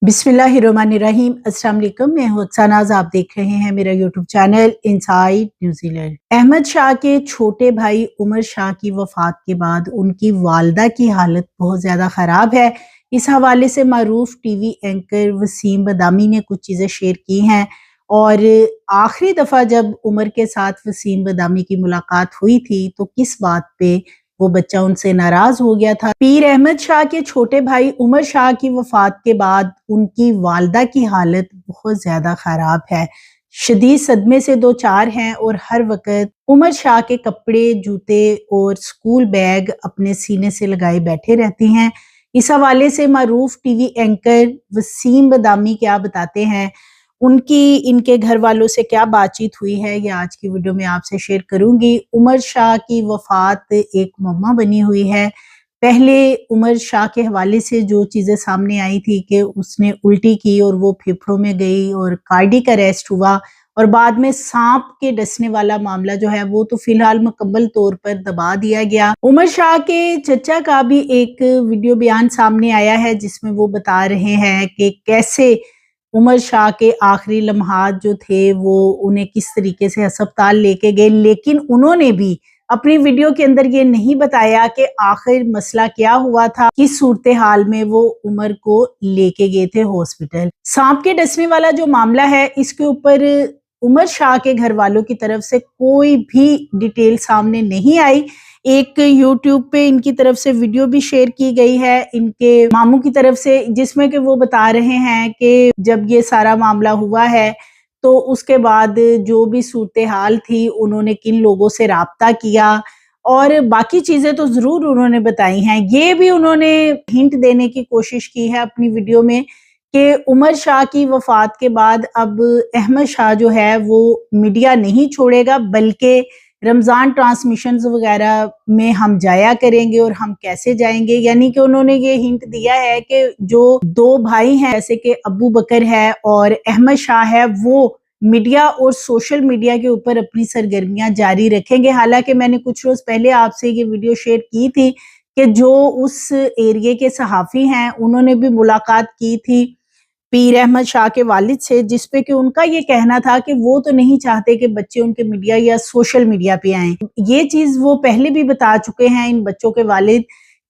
बिस्मिल्लाहिर्रहमानिर्रहीम। अस्सलाम वालेकुम, मैं हूं अक्सानाज़। आप देख रहे हैं मेरा YouTube channel inside New Zealand. Ahmad Shah के छोटे भाई उमर शाह की वफात के बाद उनकी वालदा की हालत बहुत ज़्यादा ख़राब है। इस हवाले से मारूफ टीवी एंकर वसीम बदामी ने कुछ चीज़ें शेयर की हैं और आखिरी दफ़ा जब उमर के साथ वसीम बदामी की मुलाकात हुई थी तो किस बात पे वो बच्चा उनसे नाराज हो गया था। पीर अहमद शाह के छोटे भाई उमर शाह की वफात के बाद उनकी वालदा की हालत बहुत ज्यादा खराब है। शदीद सदमे से दो चार हैं और हर वक्त उमर शाह के कपड़े, जूते और स्कूल बैग अपने सीने से लगाए बैठे रहती हैं। इस हवाले से मारूफ टीवी एंकर वसीम बदामी क्या बताते हैं, उनकी इनके घर वालों से क्या बातचीत हुई है, ये आज की वीडियो में आपसे शेयर करूंगी। उमर शाह की वफात एक मम्मा बनी हुई है। पहले उमर शाह के हवाले से जो चीज़ें सामने आई थी कि उसने उल्टी की और वो फेफड़ों में गई और कार्डियक अरेस्ट हुआ, और बाद में सांप के डसने वाला मामला जो है वो तो फिलहाल मुकम्मल तौर पर दबा दिया गया। उमर शाह के चचा का भी एक वीडियो बयान सामने आया है जिसमें वो बता रहे हैं कि कैसे उमर शाह के आखिरी लम्हात जो थे वो उन्हें किस तरीके से अस्पताल लेके गए, लेकिन उन्होंने भी अपनी वीडियो के अंदर ये नहीं बताया कि आखिर मसला क्या हुआ था, किस सूरत हाल में वो उमर को लेके गए थे हॉस्पिटल। सांप के डसने वाला जो मामला है, इसके ऊपर उमर शाह के घर वालों की तरफ से कोई भी डिटेल सामने नहीं आई। एक यूट्यूब पे इनकी तरफ से वीडियो भी शेयर की गई है इनके मामू की तरफ से, जिसमें कि वो बता रहे हैं कि जब ये सारा मामला हुआ है तो उसके बाद जो भी सूरत हाल थी, उन्होंने किन लोगों से राब्ता किया और बाकी चीजें तो जरूर उन्होंने बताई हैं। ये भी उन्होंने हिंट देने की कोशिश की है अपनी वीडियो में कि उमर शाह की वफात के बाद अब अहमद शाह जो है वो मीडिया नहीं छोड़ेगा, बल्कि रमजान ट्रांसमिशंस वगैरह में हम जाया करेंगे। और हम कैसे जाएंगे, यानी कि उन्होंने ये हिंट दिया है कि जो दो भाई हैं जैसे कि अबू बकर है और अहमद शाह है, वो मीडिया और सोशल मीडिया के ऊपर अपनी सरगर्मियां जारी रखेंगे। हालांकि मैंने कुछ रोज पहले आपसे ये वीडियो शेयर की थी कि जो उस एरिया के सहाफी हैं उन्होंने भी मुलाकात की थी पीर अहमद शाह के वालिद से, जिसपे कि उनका ये कहना था कि वो तो नहीं चाहते कि बच्चे उनके मीडिया या सोशल मीडिया पे आएं। ये चीज वो पहले भी बता चुके हैं इन बच्चों के वालिद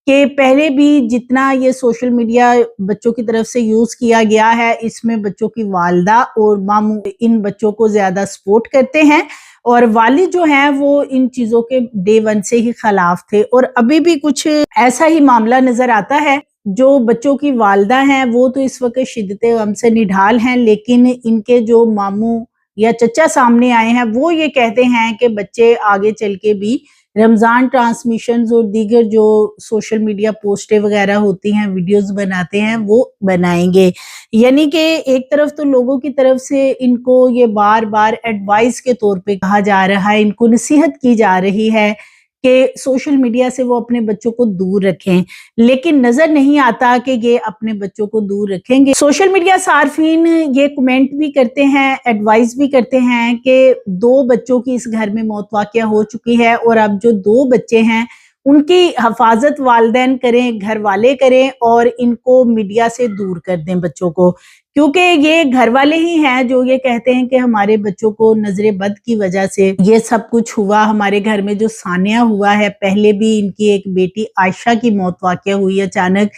कि पहले भी जितना ये सोशल मीडिया बच्चों की तरफ से यूज किया गया है, इसमें बच्चों की वालदा और मामू इन बच्चों को ज्यादा सपोर्ट करते हैं और वालिद जो हैं वो इन चीजों के डे वन से ही खिलाफ थे। और अभी भी कुछ ऐसा ही मामला नजर आता है। जो बच्चों की वालदा हैं वो तो इस वक्त शिद्दत गम से निढाल हैं, लेकिन इनके जो मामू या चचा सामने आए हैं वो ये कहते हैं कि बच्चे आगे चल के भी रमजान ट्रांसमिशंस और दीगर जो सोशल मीडिया पोस्टें वगैरह होती हैं, वीडियोस बनाते हैं, वो बनाएंगे। यानी कि एक तरफ तो लोगों की तरफ से इनको ये बार बार एडवाइस के तौर पे कहा जा रहा है, इनको नसीहत की जा रही है कि सोशल मीडिया से वो अपने बच्चों को दूर रखें, लेकिन नजर नहीं आता कि ये अपने बच्चों को दूर रखेंगे। सोशल मीडिया सार्फिन ये कमेंट भी करते हैं, एडवाइस भी करते हैं कि दो बच्चों की इस घर में मौत वाक़या हो चुकी है और अब जो दो बच्चे हैं उनकी हिफाजत वालिदैन करें, घर वाले करें और इनको मीडिया से दूर कर दें बच्चों को, क्योंकि ये घर वाले ही हैं जो ये कहते हैं कि हमारे बच्चों को नजरे बद की वजह से ये सब कुछ हुआ। हमारे घर में जो सानिया हुआ है, पहले भी इनकी एक बेटी आयशा की मौत वाक़या हुई अचानक,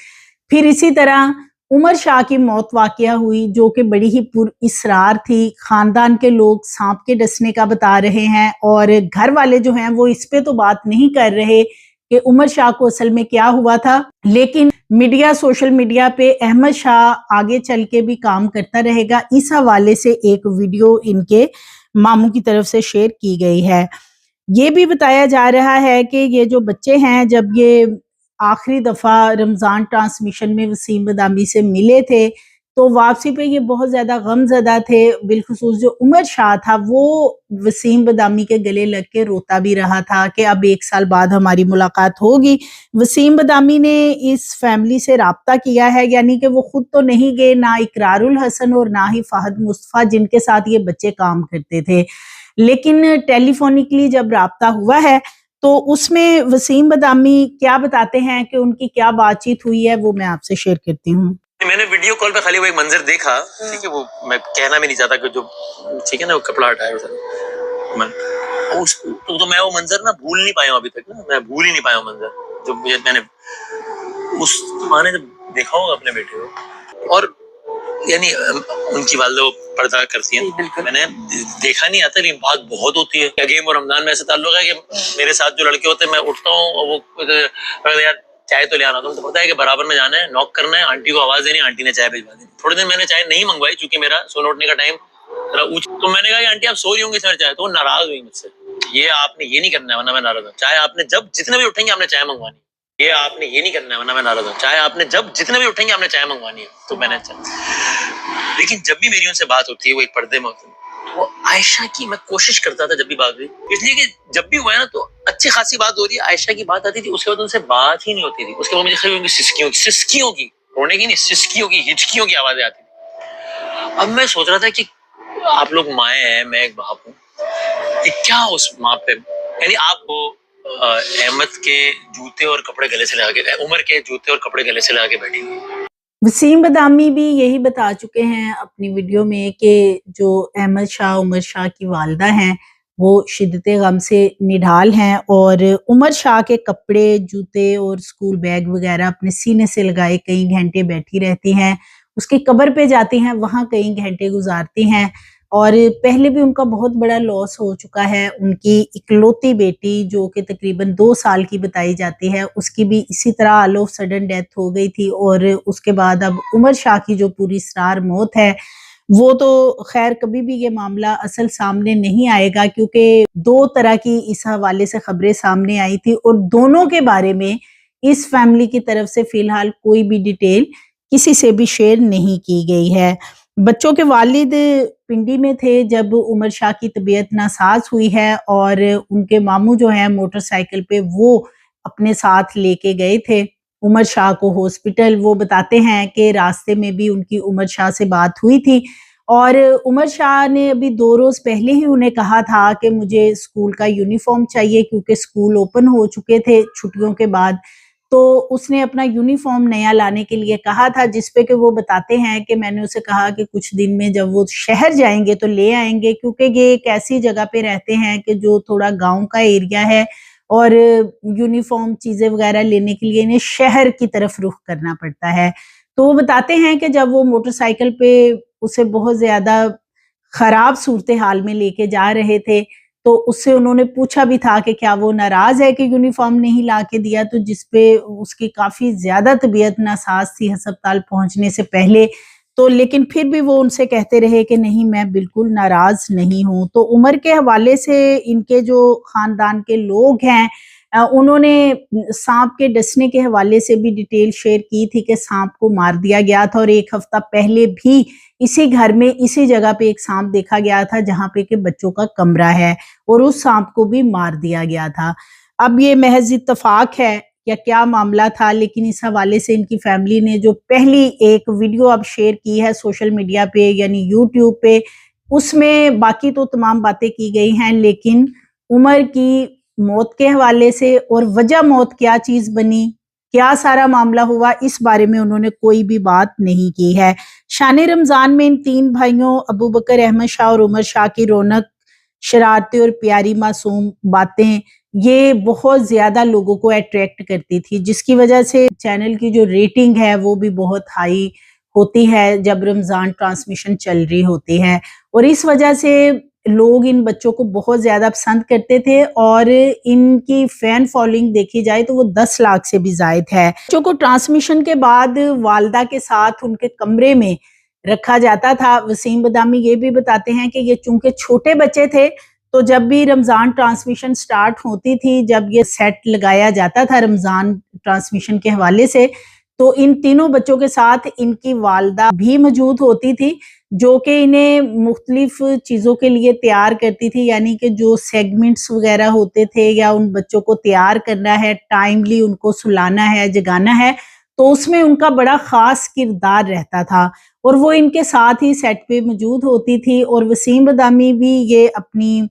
फिर इसी तरह उमर शाह की मौत वाक़या हुई जो कि बड़ी ही पुरइसरार थी। खानदान के लोग सांप के डसने का बता रहे हैं और घर वाले जो हैं वो इस पे तो बात नहीं कर रहे कि उमर शाह को असल में क्या हुआ था, लेकिन मीडिया सोशल मीडिया पे अहमद शाह आगे चल के भी काम करता रहेगा। इस हवाले से एक वीडियो इनके मामू की तरफ से शेयर की गई है। ये भी बताया जा रहा है कि ये जो बच्चे हैं, जब ये आखिरी दफा रमजान ट्रांसमिशन में वसीम बदामी से मिले थे तो वापसी पे ये बहुत ज्यादा गमज़दा थे। बिलखुसूस जो उमर शाह था वो वसीम बदामी के गले लग के रोता भी रहा था कि अब 1 साल बाद हमारी मुलाकात होगी। वसीम बदामी ने इस फैमिली से राब्ता किया है, यानी कि वो खुद तो नहीं गए, ना इकरारुल हसन और ना ही फहद मुस्तफा जिनके साथ ये बच्चे काम करते थे, लेकिन टेलीफोनिकली जब राब्ता हुआ है तो उसमें वसीम बदामी क्या बताते हैं कि उनकी क्या बातचीत हुई है, वो मैं आपसे शेयर करती हूँ। میں نے ویڈیو کال پہ خالی وہ ایک منظر دیکھا، ٹھیک ہے، وہ میں کہنا بھی نہیں چاہتا کہ جو ٹھیک ہے نا وہ کپڑا ہٹایا تو میں وہ منظر نا بھول نہیں پایا ہوں ابھی تک نا، میں بھول ہی نہیں پایا ہوں منظر جو میں نے اس ماں نے جب دیکھا ہوگا اپنے بیٹے کو، اور یعنی ان کی والدہ وہ پردہ کرتی ہیں، میں نے دیکھا نہیں آتا لیکن بات بہت ہوتی ہے. گیم اور رمضان میں ایسا تعلق ہے کہ میرے ساتھ جو لڑکے ہوتے ہیں میں اٹھتا ہوں اور وہ یار چائے تو لے آنا، تو پتا ہے کہ برابر میں جانا ہے، نوک کرنا ہے، آنٹی کو آواز دینی، آنٹی نے چائے بھجوا دینی. تھوڑے دن میں نے چائے نہیں منگوائی چونکہ میرا سونے اٹھنے کا ٹائم تو میں نے کہا کہ آنٹی آپ سو رہی ہوں گی سر چائے، تو وہ ناراض ہوئی مجھ سے، یہ آپ نے یہ نہیں کرنا ہے ورنہ میں ناراض ہوں. چائے آپ نے جب جتنے بھی اٹھیں گے آپ نے چائے منگوانی، یہ آپ نے یہ نہیں کرنا ہے ورنہ میں ناراض ہوں. چائے آپ نے جب جتنے بھی اٹھیں گے آپ نے چائے منگوانی ہے. تو میں نے لیکن جب بھی میری ان سے بات ہوتی ہے وہ ایک پردے میں ہوتی ہے، وہ عائشہ کی میں کوشش کرتا تھا جب بھی بات ہوئی، اس لیے کہ جب بھی ہوا ہے نا تو اچھی خاصی بات ہو رہی ہے، عائشہ کی بات آتی تھی، اس کے بعد ان سے بات ہی نہیں ہوتی تھی. اس کے بعد مجھے خیال ان کی سسکیوں کی رونے کی نہیں، سسکیوں کی ہچکیوں کی آوازیں آتی تھی. اب میں سوچ رہا تھا کہ آپ لوگ مائیں ہیں، میں ایک باپ ہوں، کہ کیا اس ماں پہ یعنی آپ کو احمد کے جوتے اور کپڑے گلے سے لگا کے، عمر کے جوتے اور کپڑے گلے سے لگا کے بیٹھی ہوئی. وسیم بدامی بھی یہی بتا چکے ہیں اپنی ویڈیو میں کہ جو احمد شاہ عمر شاہ کی والدہ ہیں وہ شدت غم سے نڈھال ہیں، اور عمر شاہ کے کپڑے جوتے اور سکول بیگ وغیرہ اپنے سینے سے لگائے کئی گھنٹے بیٹھی رہتی ہیں، اس کی قبر پہ جاتی ہیں، وہاں کئی گھنٹے گزارتی ہیں. اور پہلے بھی ان کا بہت بڑا لاس ہو چکا ہے، ان کی اکلوتی بیٹی جو کہ تقریباً 2 سال کی بتائی جاتی ہے، اس کی بھی اسی طرح آل آف سڈن ڈیتھ ہو گئی تھی. اور اس کے بعد اب عمر شاہ کی جو پوری اسرار موت ہے وہ تو خیر کبھی بھی یہ معاملہ اصل سامنے نہیں آئے گا، کیونکہ 2 طرح کی اس حوالے سے خبریں سامنے آئی تھی اور دونوں کے بارے میں اس فیملی کی طرف سے فی الحال کوئی بھی ڈیٹیل کسی سے بھی شیئر نہیں کی گئی ہے. بچوں کے والد پنڈی میں تھے جب عمر شاہ کی طبیعت ناساز ہوئی ہے، اور ان کے ماموں جو ہیں موٹر سائیکل پہ وہ اپنے ساتھ لے کے گئے تھے عمر شاہ کو ہاسپٹل. وہ بتاتے ہیں کہ راستے میں بھی ان کی عمر شاہ سے بات ہوئی تھی، اور عمر شاہ نے ابھی 2 روز پہلے ہی انہیں کہا تھا کہ مجھے اسکول کا یونیفارم چاہیے، کیونکہ اسکول اوپن ہو چکے تھے چھٹیوں کے بعد. تو اس نے اپنا یونیفارم نیا لانے کے لیے کہا تھا، جس پہ کہ وہ بتاتے ہیں کہ میں نے اسے کہا کہ کچھ دن میں جب وہ شہر جائیں گے تو لے آئیں گے، کیونکہ یہ ایک ایسی جگہ پہ رہتے ہیں کہ جو تھوڑا گاؤں کا ایریا ہے، اور یونیفارم چیزیں وغیرہ لینے کے لیے انہیں شہر کی طرف رخ کرنا پڑتا ہے. تو وہ بتاتے ہیں کہ جب وہ موٹر سائیکل پہ اسے بہت زیادہ خراب صورتحال میں لے کے جا رہے تھے تو اس سے انہوں نے پوچھا بھی تھا کہ کیا وہ ناراض ہے کہ یونیفارم نہیں لا کے دیا، تو جس پہ اس کی کافی زیادہ طبیعت ناساز تھی ہسپتال پہنچنے سے پہلے. تو لیکن پھر بھی وہ ان سے کہتے رہے کہ نہیں میں بالکل ناراض نہیں ہوں. تو عمر کے حوالے سے ان کے جو خاندان کے لوگ ہیں انہوں نے سانپ کے ڈسنے کے حوالے سے بھی ڈیٹیل شیئر کی تھی کہ سانپ کو مار دیا گیا تھا، اور 1 ہفتہ پہلے بھی اسی گھر میں اسی جگہ پہ ایک سانپ دیکھا گیا تھا جہاں پہ کہ بچوں کا کمرہ ہے، اور اس سانپ کو بھی مار دیا گیا تھا. اب یہ محض اتفاق ہے یا کیا معاملہ تھا، لیکن اس حوالے سے ان کی فیملی نے جو پہلی ایک ویڈیو اب شیئر کی ہے سوشل میڈیا پہ یعنی یوٹیوب پہ، اس میں باقی تو تمام باتیں کی گئی ہیں، لیکن عمر کی موت کے حوالے سے اور وجہ موت کیا چیز بنی، کیا سارا معاملہ ہوا، اس بارے میں انہوں نے کوئی بھی بات نہیں کی ہے. شان رمضان میں ان 3 بھائیوں ابوبکر، احمد شاہ اور عمر شاہ کی رونق، شرارتیں اور پیاری معصوم باتیں یہ بہت زیادہ لوگوں کو اٹریکٹ کرتی تھی، جس کی وجہ سے چینل کی جو ریٹنگ ہے وہ بھی بہت ہائی ہوتی ہے جب رمضان ٹرانسمیشن چل رہی ہوتی ہے. اور اس وجہ سے لوگ ان بچوں کو بہت زیادہ پسند کرتے تھے، اور ان کی فین فالوئنگ دیکھی جائے تو وہ 10 لاکھ سے بھی زائد ہے. بچوں کو ٹرانسمیشن کے بعد والدہ کے ساتھ ان کے کمرے میں رکھا جاتا تھا. وسیم بدامی یہ بھی بتاتے ہیں کہ یہ چونکہ چھوٹے بچے تھے تو جب بھی رمضان ٹرانسمیشن سٹارٹ ہوتی تھی، جب یہ سیٹ لگایا جاتا تھا رمضان ٹرانسمیشن کے حوالے سے، تو ان تینوں بچوں کے ساتھ ان کی والدہ بھی موجود ہوتی تھی، جو کہ انہیں مختلف چیزوں کے لیے تیار کرتی تھی، یعنی کہ جو سیگمنٹس وغیرہ ہوتے تھے یا ان بچوں کو تیار کرنا ہے، ٹائملی ان کو سلانا ہے، جگانا ہے، تو اس میں ان کا بڑا خاص کردار رہتا تھا، اور وہ ان کے ساتھ ہی سیٹ پہ موجود ہوتی تھی. اور وسیم بدامی بھی یہ اپنی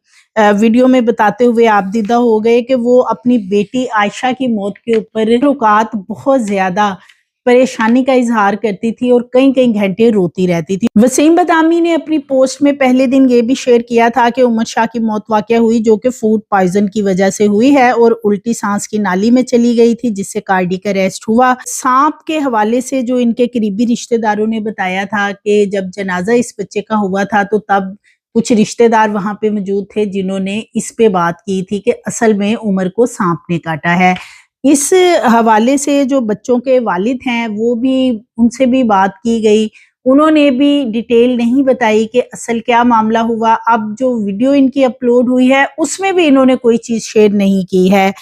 ویڈیو میں بتاتے ہوئے آپ دیدہ ہو گئے کہ وہ اپنی بیٹی عائشہ کی موت کے اوپر تعلقات بہت زیادہ परेशानी का इजहार करती थी और कई कई घंटे रोती रहती थी। वसीम बदामी ने अपनी पोस्ट में पहले दिन ये भी शेयर किया था कि उमर शाह की मौत वाक़या हुई जो कि फूड पॉइजन की वजह से हुई है और उल्टी सांस की नाली में चली गई थी, जिससे कार्डियक अरेस्ट हुआ। सांप के हवाले से जो इनके करीबी रिश्तेदारों ने बताया था कि जब जनाजा इस बच्चे का हुआ था तो तब कुछ रिश्तेदार वहां पे मौजूद थे जिन्होंने इस पे बात की थी कि असल में उमर को सांप ने काटा है। इस हवाले से जो बच्चों के वालिद हैं वो भी, उनसे भी बात की गई, उन्होंने भी डिटेल नहीं बताई कि असल क्या मामला हुआ। अब जो वीडियो इनकी अपलोड हुई है उसमें भी इन्होंने कोई चीज शेयर नहीं की है।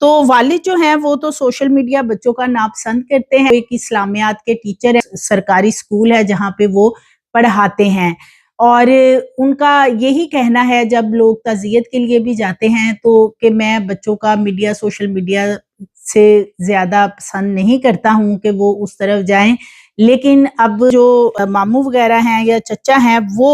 तो वालिद जो हैं वो तो सोशल मीडिया बच्चों का नापसंद करते हैं। एक इस्लामियात के टीचर है, सरकारी स्कूल है जहाँ पे वो पढ़ाते हैं, और उनका यही कहना है जब लोग ताज़ियत के लिए भी जाते हैं तो कि मैं बच्चों का मीडिया, सोशल मीडिया से ज़्यादा पसंद नहीं करता हूँ कि वो उस तरफ जाएं। लेकिन अब जो मामू वगैरह हैं या चचा हैं वो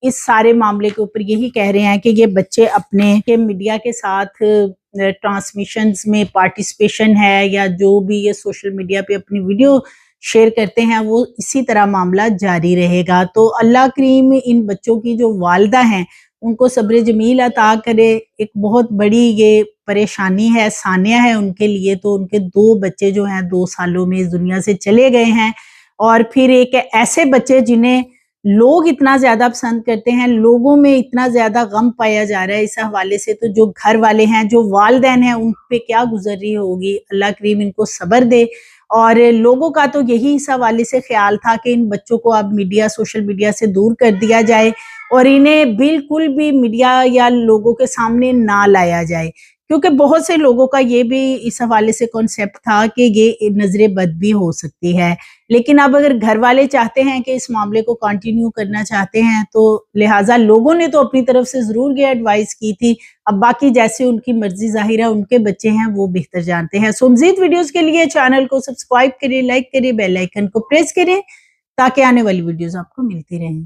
इस सारे मामले के ऊपर यही कह रहे हैं कि ये बच्चे अपने के मीडिया के साथ ट्रांसमिशंस में पार्टिसिपेशन है या जो भी ये सोशल मीडिया पे अपनी वीडियो शेयर करते हैं वो इसी तरह मामला जारी रहेगा। तो अल्लाह करीम इन बच्चों की जो वालिदा हैं उनको सब्र जमील अता करे। एक बहुत बड़ी ये परेशानी है, सानिया है उनके लिए। तो उनके 2 बच्चे जो हैं 2 सालों में इस दुनिया से चले गए हैं, और फिर एक ऐसे बच्चे जिन्हें लोग इतना ज्यादा पसंद करते हैं, लोगों में इतना ज्यादा गम पाया जा रहा है इस हवाले से। तो जो घर वाले हैं, जो वालिदैन हैं, उन पे क्या गुजर रही होगी। अल्लाह करीम इनको सब्र दे। और लोगों का तो यही इस हवाले से ख्याल था कि इन बच्चों को अब मीडिया, सोशल मीडिया से दूर कर दिया जाए और इन्हें बिल्कुल भी मीडिया या लोगों के सामने ना लाया जाए, क्योंकि बहुत से लोगों का ये भी इस हवाले से कॉन्सेप्ट था कि ये नजरे बद भी हो सकती है। लेकिन अब अगर घर वाले चाहते हैं कि इस मामले को कंटिन्यू करना चाहते हैं तो लिहाजा लोगों ने तो अपनी तरफ से जरूर ये एडवाइस की थी। अब बाकी जैसे उनकी मर्जी, जाहिर है उनके बच्चे हैं वो बेहतर जानते हैं। सो मज़ीद वीडियोस के लिए चैनल को सब्सक्राइब करें, लाइक करें, बेल आइकन को प्रेस करें ताकि आने वाली वीडियोस आपको मिलती रहें।